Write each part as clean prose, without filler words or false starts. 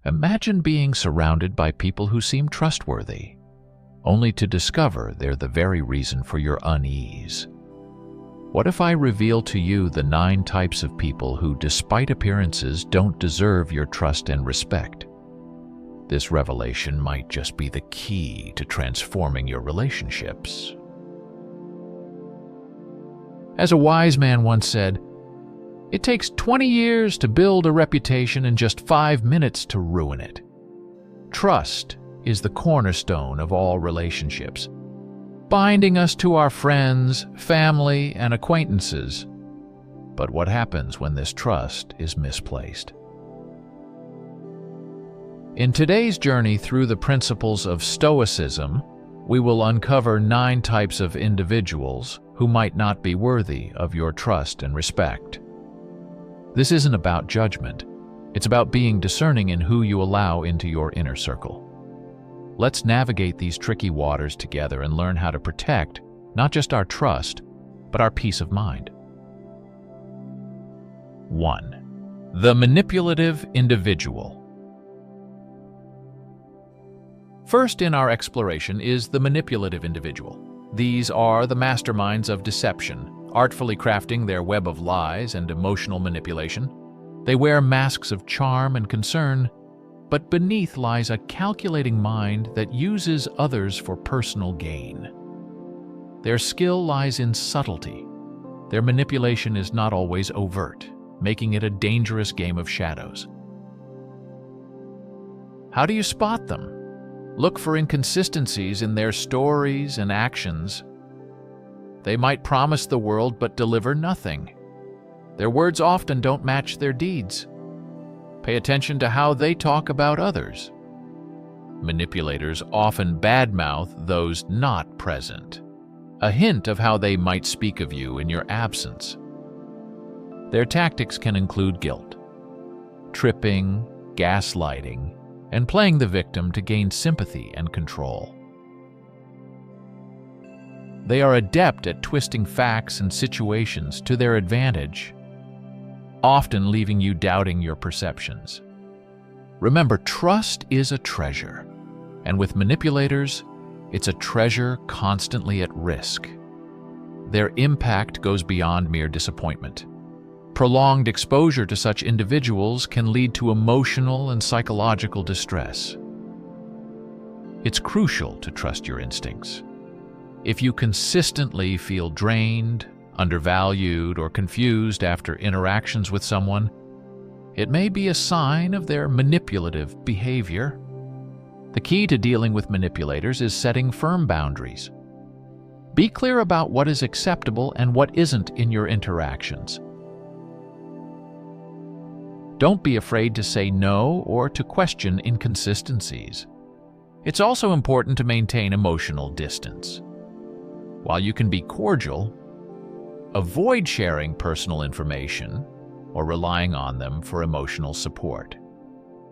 Imagine being surrounded by people who seem trustworthy, only to discover they're the very reason for your unease. What if I reveal to you the 9 types of people who, despite appearances, don't deserve your trust and respect? This revelation might just be the key to transforming your relationships. As a wise man once said, "It takes 20 years to build a reputation and just 5 minutes to ruin it." Trust is the cornerstone of all relationships, binding us to our friends, family, and acquaintances. But what happens when this trust is misplaced? In today's journey through the principles of Stoicism, we will uncover 9 types of individuals who might not be worthy of your trust and respect. This isn't about judgment. It's about being discerning in who you allow into your inner circle. Let's navigate these tricky waters together and learn how to protect not just our trust, but our peace of mind. 1. The manipulative individual. First in our exploration is the manipulative individual. These are the masterminds of deception, artfully crafting their web of lies and emotional manipulation. They wear masks of charm and concern, but beneath lies a calculating mind that uses others for personal gain. Their skill lies in subtlety. Their manipulation is not always overt, making it a dangerous game of shadows. How do you spot them? Look for inconsistencies in their stories and actions. They might promise the world but deliver nothing. Their words often don't match their deeds. Pay attention to how they talk about others. Manipulators often badmouth those not present, a hint of how they might speak of you in your absence. Their tactics can include guilt, tripping, gaslighting, and playing the victim to gain sympathy and control. They are adept at twisting facts and situations to their advantage, often leaving you doubting your perceptions. Remember, trust is a treasure, and with manipulators, it's a treasure constantly at risk. Their impact goes beyond mere disappointment. Prolonged exposure to such individuals can lead to emotional and psychological distress. It's crucial to trust your instincts. If you consistently feel drained, undervalued, or confused after interactions with someone, it may be a sign of their manipulative behavior. The key to dealing with manipulators is setting firm boundaries. Be clear about what is acceptable and what isn't in your interactions. Don't be afraid to say no or to question inconsistencies. It's also important to maintain emotional distance. While you can be cordial, avoid sharing personal information or relying on them for emotional support.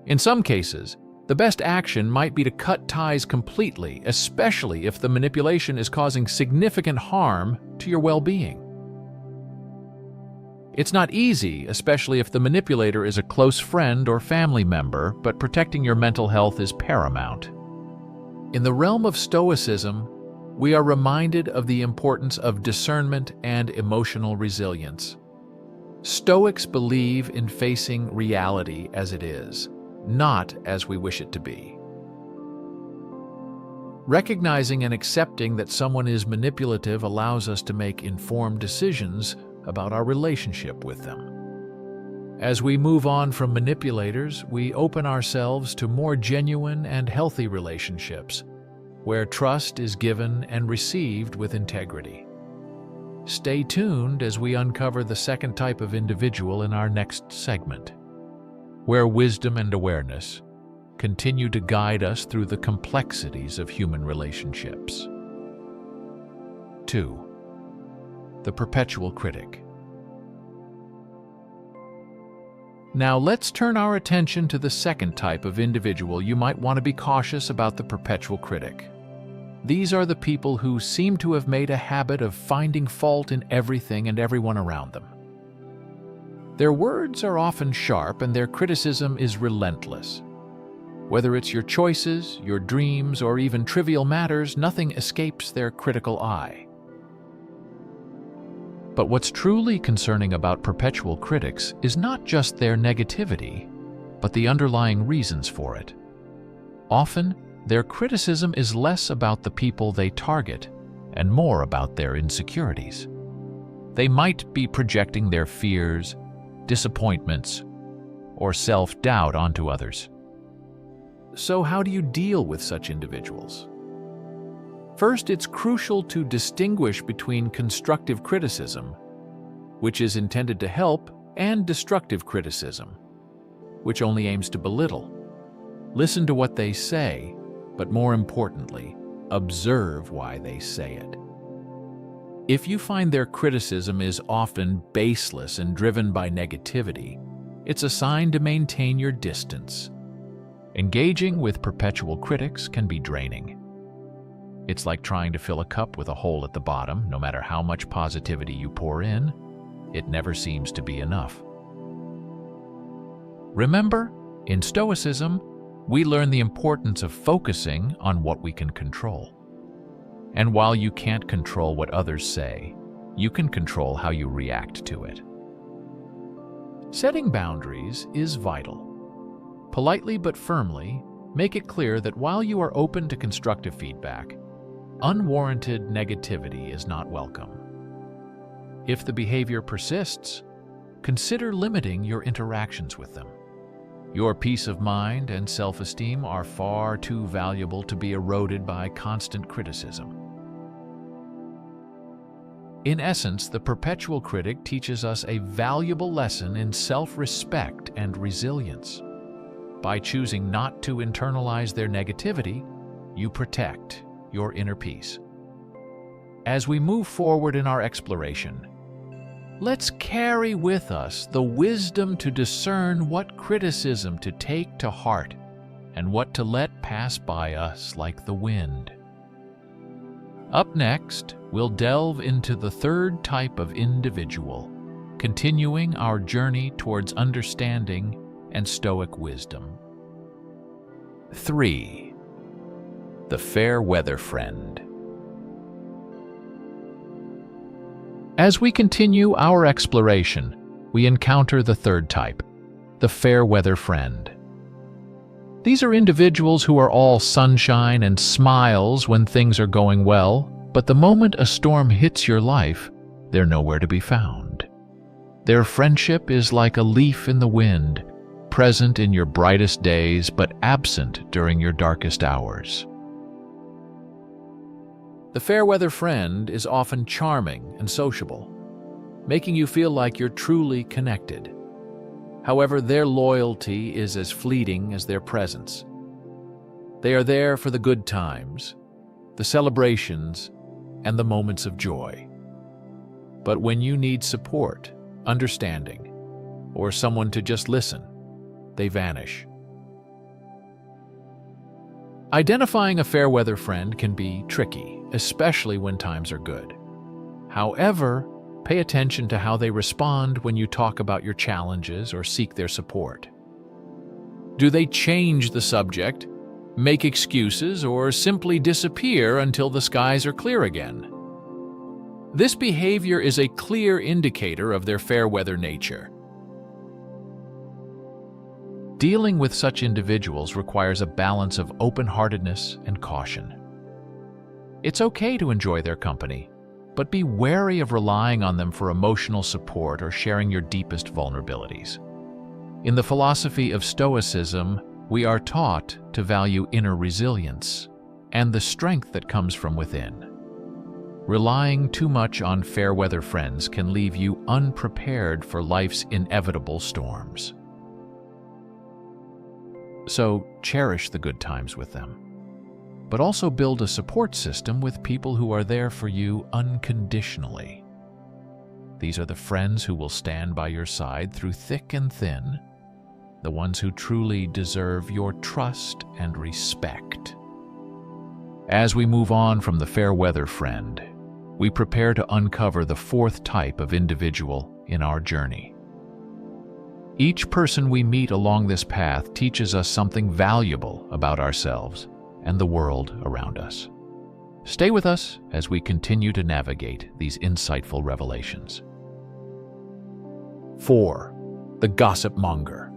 In some cases, the best action might be to cut ties completely, especially if the manipulation is causing significant harm to your well-being. It's not easy, especially if the manipulator is a close friend or family member, but protecting your mental health is paramount. In the realm of Stoicism, we are reminded of the importance of discernment and emotional resilience. Stoics believe in facing reality as it is, not as we wish it to be. Recognizing and accepting that someone is manipulative allows us to make informed decisions about our relationship with them. As we move on from manipulators, we open ourselves to more genuine and healthy relationships, where trust is given and received with integrity. Stay tuned as we uncover the second type of individual in our next segment, where wisdom and awareness continue to guide us through the complexities of human relationships. 2. The perpetual critic. Now let's turn our attention to the second type of individual. You might want to be cautious about the perpetual critic. These are the people who seem to have made a habit of finding fault in everything and everyone around them. Their words are often sharp and their criticism is relentless. Whether it's your choices, your dreams, or even trivial matters, nothing escapes their critical eye. But what's truly concerning about perpetual critics is not just their negativity, but the underlying reasons for it. Often, their criticism is less about the people they target and more about their insecurities. They might be projecting their fears, disappointments, or self-doubt onto others. So how do you deal with such individuals? First, it's crucial to distinguish between constructive criticism, which is intended to help, and destructive criticism, which only aims to belittle. Listen to what they say, but more importantly, observe why they say it. If you find their criticism is often baseless and driven by negativity, it's a sign to maintain your distance. Engaging with perpetual critics can be draining. It's like trying to fill a cup with a hole at the bottom. No matter how much positivity you pour in, it never seems to be enough. Remember, in Stoicism, we learn the importance of focusing on what we can control. And while you can't control what others say, you can control how you react to it. Setting boundaries is vital. Politely but firmly, make it clear that while you are open to constructive feedback, unwarranted negativity is not welcome. If the behavior persists, consider limiting your interactions with them. Your peace of mind and self-esteem are far too valuable to be eroded by constant criticism. In essence, the perpetual critic teaches us a valuable lesson in self-respect and resilience. By choosing not to internalize their negativity, you protect your inner peace. As we move forward in our exploration, let's carry with us the wisdom to discern what criticism to take to heart and what to let pass by us like the wind. Up next, we'll delve into the third type of individual, continuing our journey towards understanding and Stoic wisdom. 3. The fair weather friend. As we continue our exploration, we encounter the third type, the fair weather friend. These are individuals who are all sunshine and smiles when things are going well, but the moment a storm hits your life, they're nowhere to be found. Their friendship is like a leaf in the wind, present in your brightest days but absent during your darkest hours. The fair weather friend is often charming and sociable, making you feel like you're truly connected. However, their loyalty is as fleeting as their presence. They are there for the good times, the celebrations, and the moments of joy. But when you need support, understanding, or someone to just listen, they vanish. Identifying a fair weather friend can be tricky, especially when times are good. However, pay attention to how they respond when you talk about your challenges or seek their support. Do they change the subject, make excuses, or simply disappear until the skies are clear again? This behavior is a clear indicator of their fair weather nature. Dealing with such individuals requires a balance of open-heartedness and caution. It's okay to enjoy their company, but be wary of relying on them for emotional support or sharing your deepest vulnerabilities. In the philosophy of Stoicism, we are taught to value inner resilience and the strength that comes from within. Relying too much on fair weather friends can leave you unprepared for life's inevitable storms. So cherish the good times with them, but also build a support system with people who are there for you unconditionally. These are the friends who will stand by your side through thick and thin, the ones who truly deserve your trust and respect. As we move on from the fair weather friend, we prepare to uncover the fourth type of individual in our journey. Each person we meet along this path teaches us something valuable about ourselves and the world around us. Stay with us as we continue to navigate these insightful revelations. 4. The gossip monger.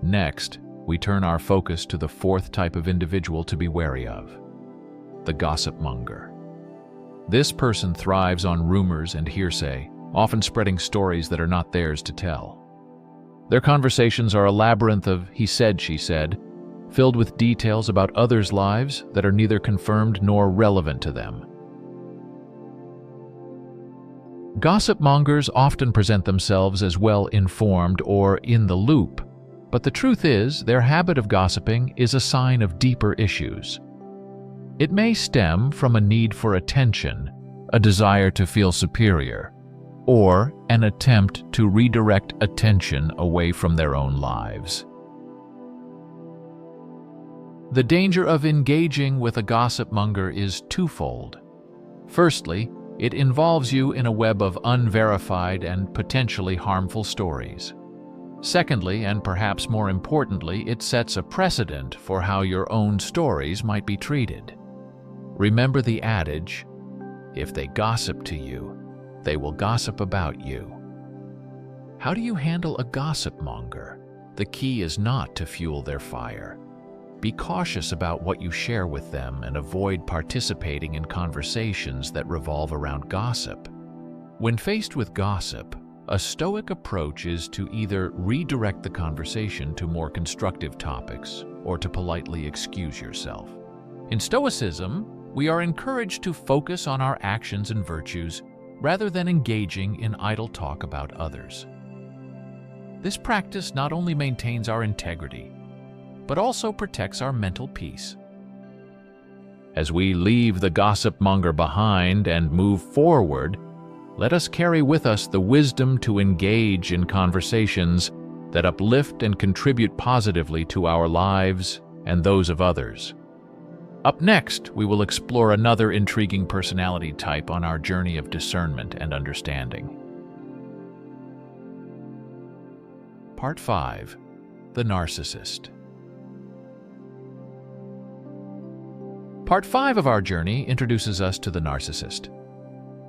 Next, we turn our focus to the fourth type of individual to be wary of: the gossip monger. This person thrives on rumors and hearsay, often spreading stories that are not theirs to tell. Their conversations are a labyrinth of he said, she said, filled with details about others' lives that are neither confirmed nor relevant to them. Gossip mongers often present themselves as well-informed or in the loop, but the truth is their habit of gossiping is a sign of deeper issues. It may stem from a need for attention, a desire to feel superior, or an attempt to redirect attention away from their own lives. The danger of engaging with a gossip monger is twofold. Firstly, it involves you in a web of unverified and potentially harmful stories. Secondly, and perhaps more importantly, it sets a precedent for how your own stories might be treated. Remember the adage, if they gossip to you, they will gossip about you. How do you handle a gossip monger? The key is not to fuel their fire. Be cautious about what you share with them and avoid participating in conversations that revolve around gossip. When faced with gossip, a stoic approach is to either redirect the conversation to more constructive topics or to politely excuse yourself. In Stoicism, we are encouraged to focus on our actions and virtues rather than engaging in idle talk about others. This practice not only maintains our integrity, but also protects our mental peace. As we leave the gossip monger behind and move forward, let us carry with us the wisdom to engage in conversations that uplift and contribute positively to our lives and those of others. Up next, we will explore another intriguing personality type on our journey of discernment and understanding. Part 5. The Narcissist. Part 5 of our journey introduces us to the narcissist.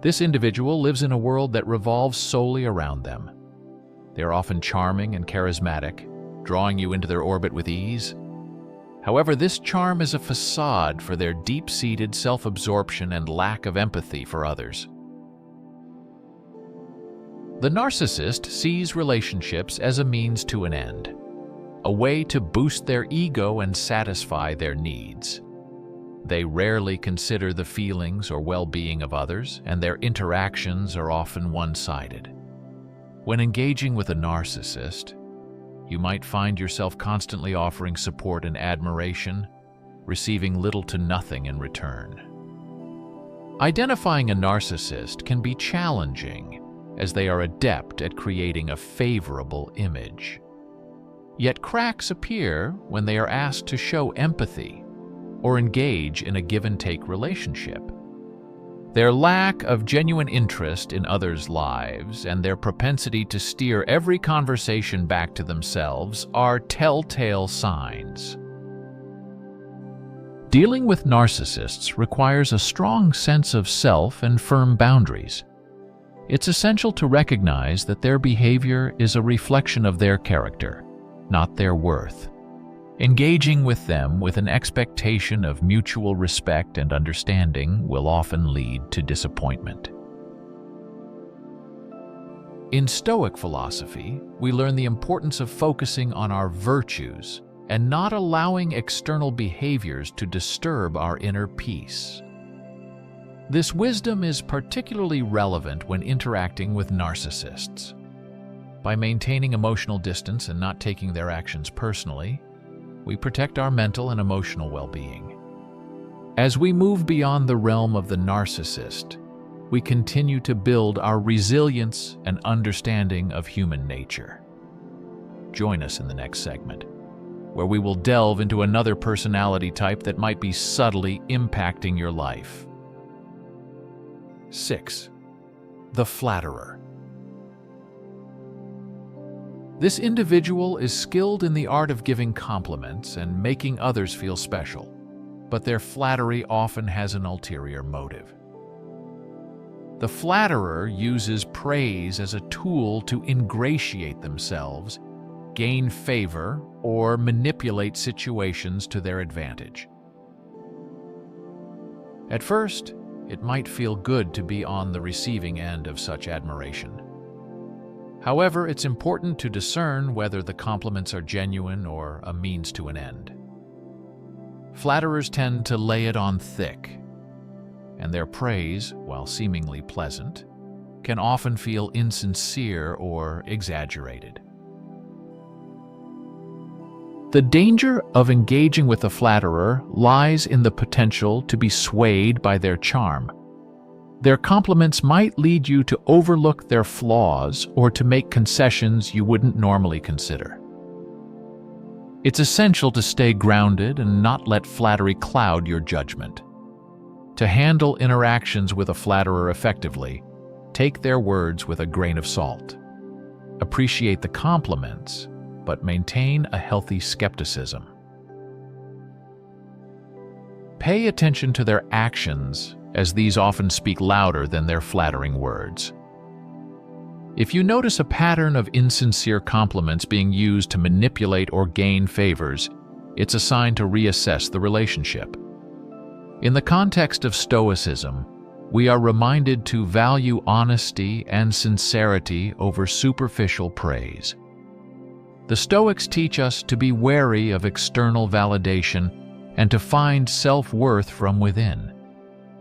This individual lives in a world that revolves solely around them. They are often charming and charismatic, drawing you into their orbit with ease. However, this charm is a facade for their deep-seated self-absorption and lack of empathy for others. The narcissist sees relationships as a means to an end, a way to boost their ego and satisfy their needs. They rarely consider the feelings or well-being of others, and their interactions are often one-sided. When engaging with a narcissist, you might find yourself constantly offering support and admiration, receiving little to nothing in return. Identifying a narcissist can be challenging, as they are adept at creating a favorable image. Yet cracks appear when they are asked to show empathy or engage in a give-and-take relationship. Their lack of genuine interest in others' lives and their propensity to steer every conversation back to themselves are telltale signs. Dealing with narcissists requires a strong sense of self and firm boundaries. It's essential to recognize that their behavior is a reflection of their character, not their worth. Engaging with them with an expectation of mutual respect and understanding will often lead to disappointment. In Stoic philosophy, we learn the importance of focusing on our virtues and not allowing external behaviors to disturb our inner peace. This wisdom is particularly relevant when interacting with narcissists. By maintaining emotional distance and not taking their actions personally, we protect our mental and emotional well-being. As we move beyond the realm of the narcissist, we continue to build our resilience and understanding of human nature. Join us in the next segment, where we will delve into another personality type that might be subtly impacting your life. 6. The Flatterer. This individual is skilled in the art of giving compliments and making others feel special, but their flattery often has an ulterior motive. The flatterer uses praise as a tool to ingratiate themselves, gain favor, or manipulate situations to their advantage. At first, it might feel good to be on the receiving end of such admiration. However, it's important to discern whether the compliments are genuine or a means to an end. Flatterers tend to lay it on thick, and their praise, while seemingly pleasant, can often feel insincere or exaggerated. The danger of engaging with a flatterer lies in the potential to be swayed by their charm. Their compliments might lead you to overlook their flaws or to make concessions you wouldn't normally consider. It's essential to stay grounded and not let flattery cloud your judgment. To handle interactions with a flatterer effectively, take their words with a grain of salt. Appreciate the compliments, but maintain a healthy skepticism. Pay attention to their actions, as these often speak louder than their flattering words. If you notice a pattern of insincere compliments being used to manipulate or gain favors, it's a sign to reassess the relationship. In the context of Stoicism, we are reminded to value honesty and sincerity over superficial praise. The Stoics teach us to be wary of external validation and to find self-worth from within.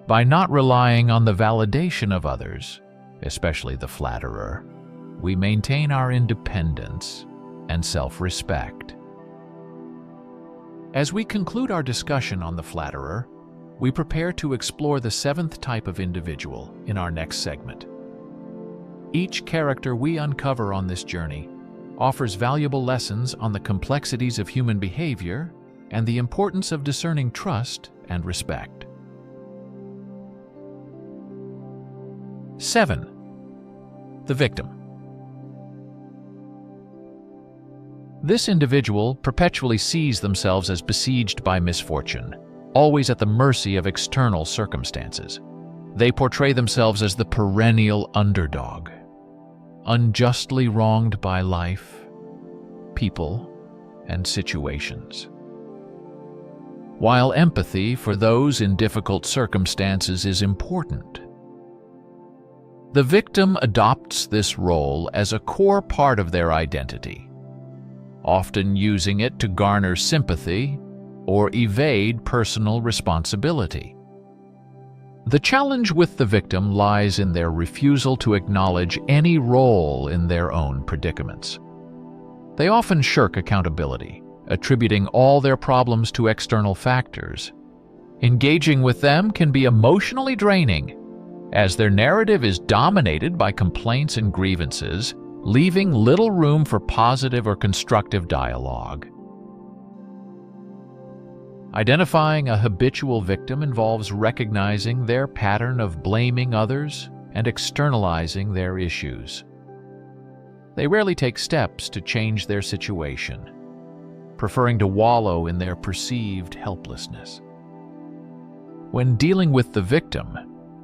By not relying on the validation of others, especially the flatterer, we maintain our independence and self-respect. As we conclude our discussion on the flatterer, we prepare to explore the seventh type of individual in our next segment. Each character we uncover on this journey offers valuable lessons on the complexities of human behavior and the importance of discerning trust and respect. 7. The victim. This individual perpetually sees themselves as besieged by misfortune, always at the mercy of external circumstances. They portray themselves as the perennial underdog, unjustly wronged by life, people, and situations. While empathy for those in difficult circumstances is important, the victim adopts this role as a core part of their identity, often using it to garner sympathy or evade personal responsibility. The challenge with the victim lies in their refusal to acknowledge any role in their own predicaments. They often shirk accountability, attributing all their problems to external factors. Engaging with them can be emotionally draining, as their narrative is dominated by complaints and grievances, leaving little room for positive or constructive dialogue. Identifying a habitual victim involves recognizing their pattern of blaming others and externalizing their issues. They rarely take steps to change their situation, preferring to wallow in their perceived helplessness. When dealing with the victim,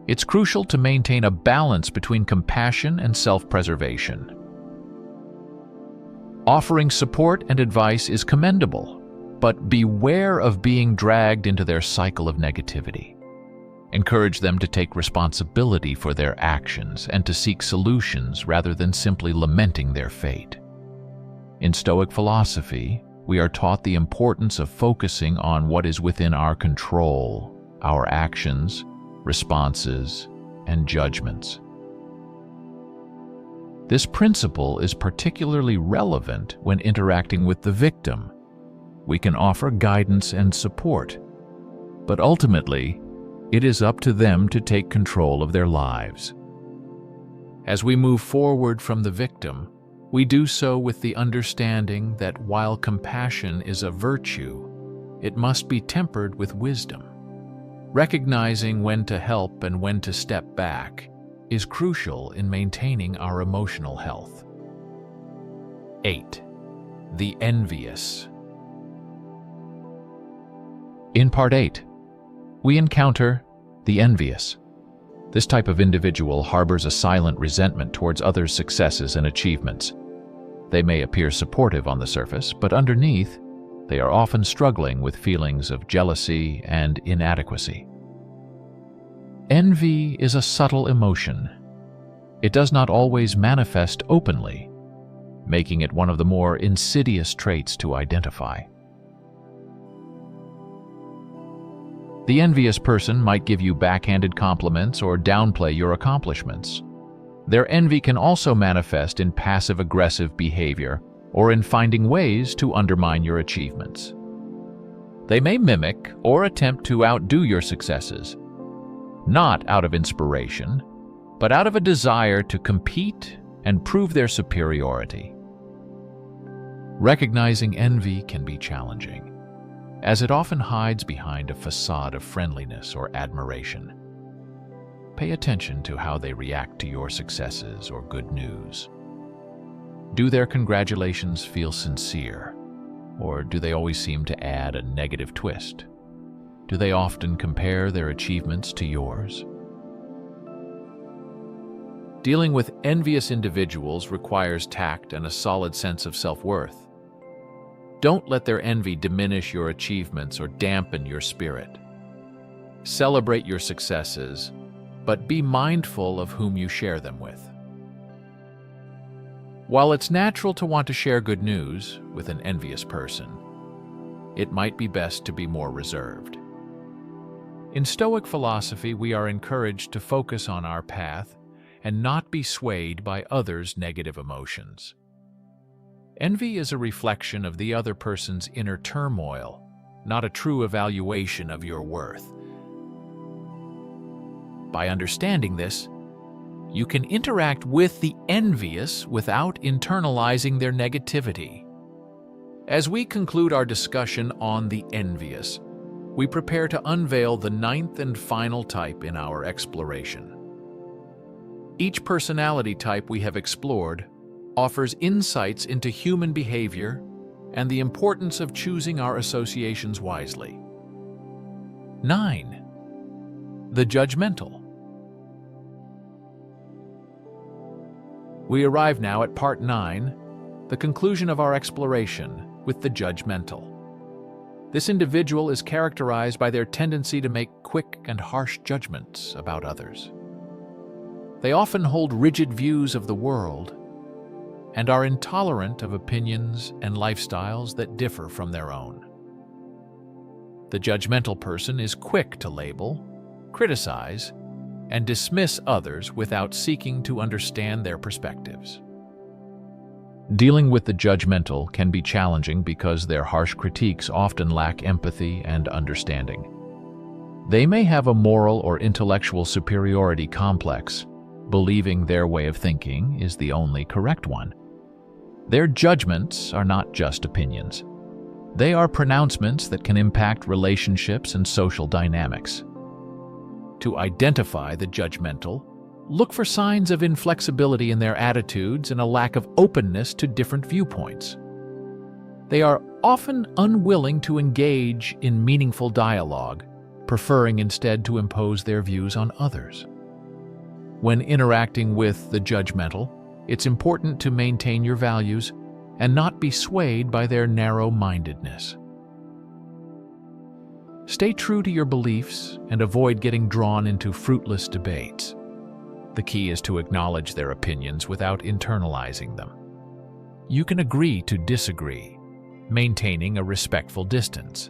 it's crucial to maintain a balance between compassion and self-preservation. Offering support and advice is commendable, but beware of being dragged into their cycle of negativity. Encourage them to take responsibility for their actions and to seek solutions rather than simply lamenting their fate. In Stoic philosophy, we are taught the importance of focusing on what is within our control, our actions, responses, and judgments. This principle is particularly relevant when interacting with the victim. We can offer guidance and support, but ultimately, it is up to them to take control of their lives. As we move forward from the victim, we do so with the understanding that while compassion is a virtue, it must be tempered with wisdom. Recognizing when to help and when to step back is crucial in maintaining our emotional health. 8. The envious. In Part 8, we encounter the envious. This type of individual harbors a silent resentment towards others' successes and achievements. They may appear supportive on the surface, but underneath, they are often struggling with feelings of jealousy and inadequacy. Envy is a subtle emotion. It does not always manifest openly, making it one of the more insidious traits to identify. The envious person might give you backhanded compliments or downplay your accomplishments. Their envy can also manifest in passive-aggressive behavior or in finding ways to undermine your achievements. They may mimic or attempt to outdo your successes, not out of inspiration, but out of a desire to compete and prove their superiority. Recognizing envy can be challenging, as it often hides behind a facade of friendliness or admiration. Pay attention to how they react to your successes or good news. Do their congratulations feel sincere, or do they always seem to add a negative twist? Do they often compare their achievements to yours? Dealing with envious individuals requires tact and a solid sense of self-worth. Don't let their envy diminish your achievements or dampen your spirit. Celebrate your successes, but be mindful of whom you share them with. While it's natural to want to share good news with an envious person, it might be best to be more reserved. In Stoic philosophy, we are encouraged to focus on our path and not be swayed by others' negative emotions. Envy is a reflection of the other person's inner turmoil, not a true evaluation of your worth. By understanding this, you can interact with the envious without internalizing their negativity. As we conclude our discussion on the envious, we prepare to unveil the 9th and final type in our exploration. Each personality type we have explored offers insights into human behavior and the importance of choosing our associations wisely. 9. The judgmental. We arrive now at Part 9, the conclusion of our exploration with the judgmental. This individual is characterized by their tendency to make quick and harsh judgments about others. They often hold rigid views of the world and are intolerant of opinions and lifestyles that differ from their own. The judgmental person is quick to label, criticize, and dismiss others without seeking to understand their perspectives. Dealing with the judgmental can be challenging because their harsh critiques often lack empathy and understanding. They may have a moral or intellectual superiority complex, believing their way of thinking is the only correct one. Their judgments are not just opinions. They are pronouncements that can impact relationships and social dynamics. To identify the judgmental, look for signs of inflexibility in their attitudes and a lack of openness to different viewpoints. They are often unwilling to engage in meaningful dialogue, preferring instead to impose their views on others. When interacting with the judgmental, it's important to maintain your values and not be swayed by their narrow-mindedness. Stay true to your beliefs and avoid getting drawn into fruitless debates. The key is to acknowledge their opinions without internalizing them. You can agree to disagree, maintaining a respectful distance.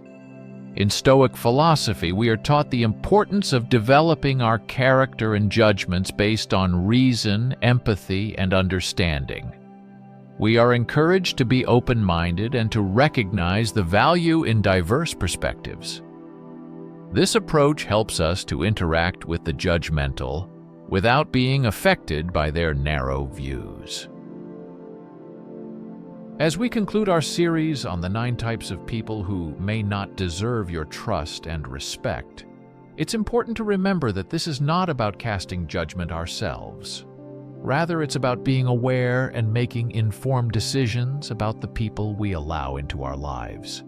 In Stoic philosophy, we are taught the importance of developing our character and judgments based on reason, empathy, and understanding. We are encouraged to be open-minded and to recognize the value in diverse perspectives. This approach helps us to interact with the judgmental without being affected by their narrow views. As we conclude our series on the 9 types of people who may not deserve your trust and respect, it's important to remember that this is not about casting judgment ourselves. Rather, it's about being aware and making informed decisions about the people we allow into our lives.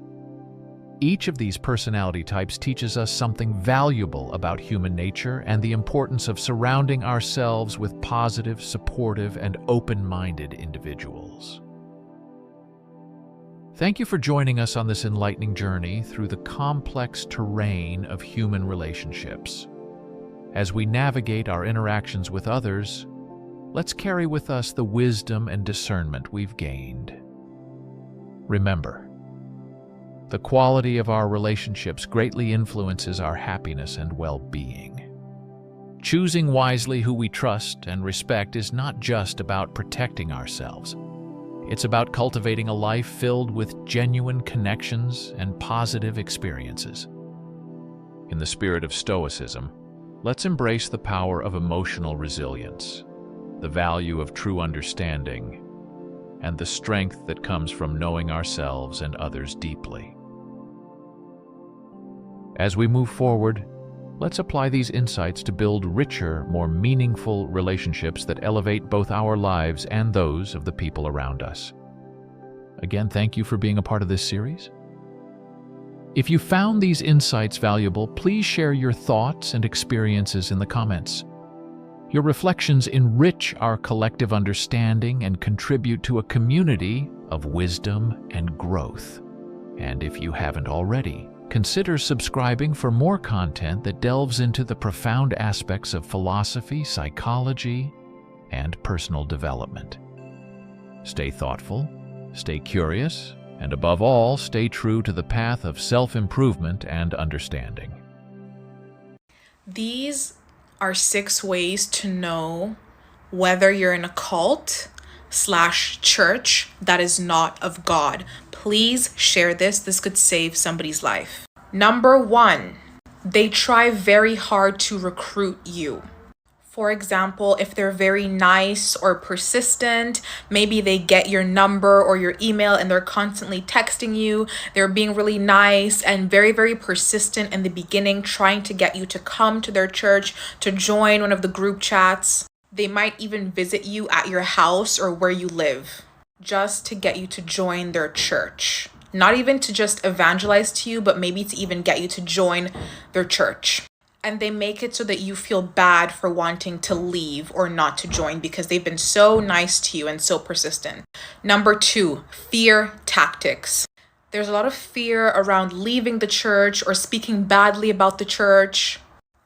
Each of these personality types teaches us something valuable about human nature and the importance of surrounding ourselves with positive, supportive, and open-minded individuals. Thank you for joining us on this enlightening journey through the complex terrain of human relationships. As we navigate our interactions with others, let's carry with us the wisdom and discernment we've gained. Remember, the quality of our relationships greatly influences our happiness and well-being. Choosing wisely who we trust and respect is not just about protecting ourselves. It's about cultivating a life filled with genuine connections and positive experiences. In the spirit of Stoicism, let's embrace the power of emotional resilience, the value of true understanding, and the strength that comes from knowing ourselves and others deeply. As we move forward, let's apply these insights to build richer, more meaningful relationships that elevate both our lives and those of the people around us. Again, thank you for being a part of this series. If you found these insights valuable, please share your thoughts and experiences in the comments. Your reflections enrich our collective understanding and contribute to a community of wisdom and growth. And if you haven't already, consider subscribing for more content that delves into the profound aspects of philosophy, psychology, and personal development. Stay thoughtful, stay curious, and above all, stay true to the path of self-improvement and understanding. These are 6 ways to know whether you're in a cult/church that is not of God. Please share this. This could save somebody's life. Number 1, they try very hard to recruit you. For example, if they're very nice or persistent, maybe they get your number or your email and they're constantly texting you. They're being really nice and very, very persistent in the beginning, trying to get you to come to their church, to join one of the group chats. They might even visit you at your house or where you live just to get you to join their church. Not even to just evangelize to you, but maybe to even get you to join their church. And they make it so that you feel bad for wanting to leave or not to join because they've been so nice to you and so persistent. Number 2, fear tactics. There's a lot of fear around leaving the church or speaking badly about the church.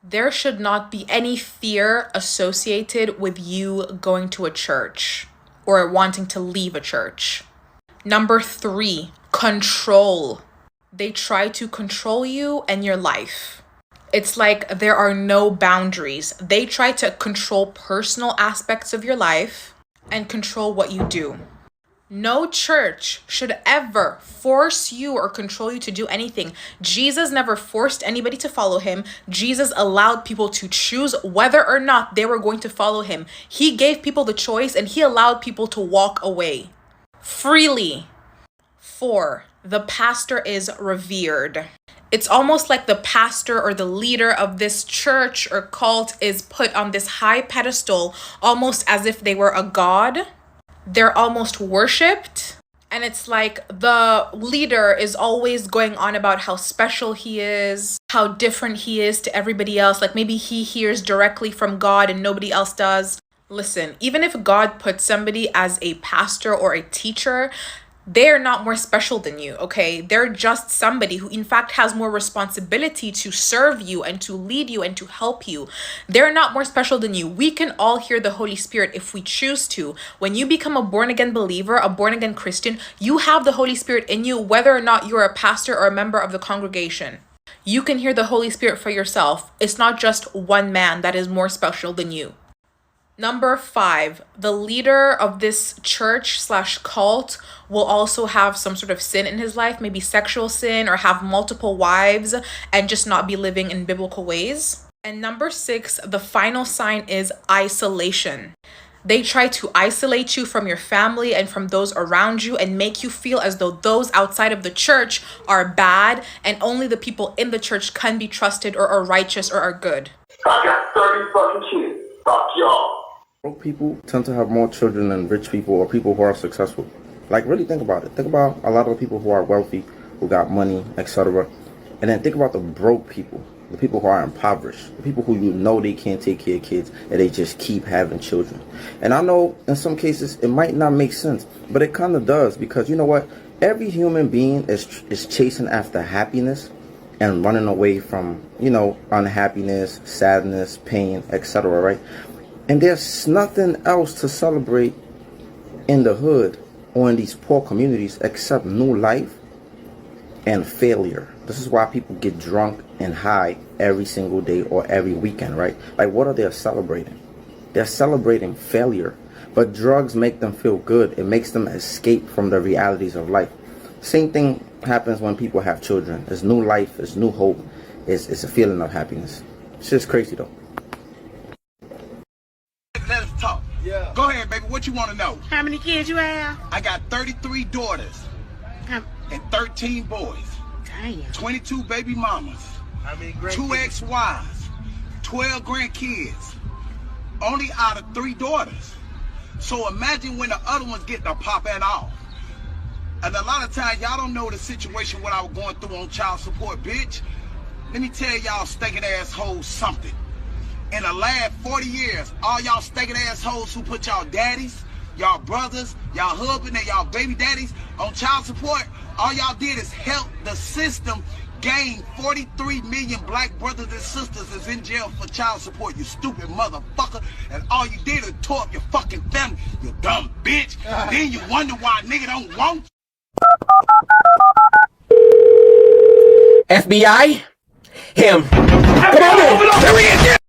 There should not be any fear associated with you going to a church or wanting to leave a church. Number 3, control. They try to control you and your life. It's like there are no boundaries. They try to control personal aspects of your life and control what you do. No church should ever force you or control you to do anything. Jesus never forced anybody to follow him. Jesus allowed people to choose whether or not they were going to follow him. He gave people the choice and he allowed people to walk away freely. 4, the pastor is revered. It's almost like the pastor or the leader of this church or cult is put on this high pedestal, almost as if they were a god. They're almost worshipped. And it's like the leader is always going on about how special he is, how different he is to everybody else. Like maybe he hears directly from God and nobody else does. Listen, even if God puts somebody as a pastor or a teacher, they're not more special than you, okay? They're just somebody who in fact has more responsibility to serve you and to lead you and to help you. They're not more special than you. We can all hear the Holy Spirit if we choose to. When you become a born-again believer, a born-again Christian, you have the Holy Spirit in you, whether or not you're a pastor or a member of the congregation. You can hear the Holy Spirit for yourself. It's not just one man that is more special than you. Number 5, the leader of this church/cult will also have some sort of sin in his life, maybe sexual sin or have multiple wives and just not be living in biblical ways. And number 6, the final sign is isolation. They try to isolate you from your family and from those around you and make you feel as though those outside of the church are bad and only the people in the church can be trusted or are righteous or are good. I got 30 fucking kids. Fuck y'all. Broke people tend to have more children than rich people or people who are successful. Like, really think about it. Think about a lot of the people who are wealthy, who got money, etc. And then think about the broke people, the people who are impoverished, the people who you know they can't take care of kids and they just keep having children. And I know in some cases it might not make sense, but it kind of does, because you know what? Every human being is chasing after happiness and running away from, unhappiness, sadness, pain, etc., right? And there's nothing else to celebrate in the hood or in these poor communities except new life and failure. This is why people get drunk and high every single day or every weekend, right? Like, what are they celebrating? They're celebrating failure. But drugs make them feel good. It makes them escape from the realities of life. Same thing happens when people have children. There's new life, there's new hope. It's a feeling of happiness. It's just crazy though. Let us talk. Yeah. Go ahead, baby. What you want to know? How many kids you have? I got 33 daughters and 13 boys. Damn. 22 baby mamas. How many grandkids? 2 ex-wives. 12 grandkids. Only out of 3 daughters. So imagine when the other ones get to pop at all. And a lot of times y'all don't know the situation what I was going through on child support, bitch. Let me tell y'all stinking assholes something. In the last 40 years, all y'all stinking assholes who put y'all daddies, y'all brothers, y'all husband, and y'all baby daddies on child support, all y'all did is help the system gain 43 million black brothers and sisters is in jail for child support, you stupid motherfucker. And all you did is tore up your fucking family, you dumb bitch. Then you wonder why a nigga don't want you. FBI? Him. Come on in.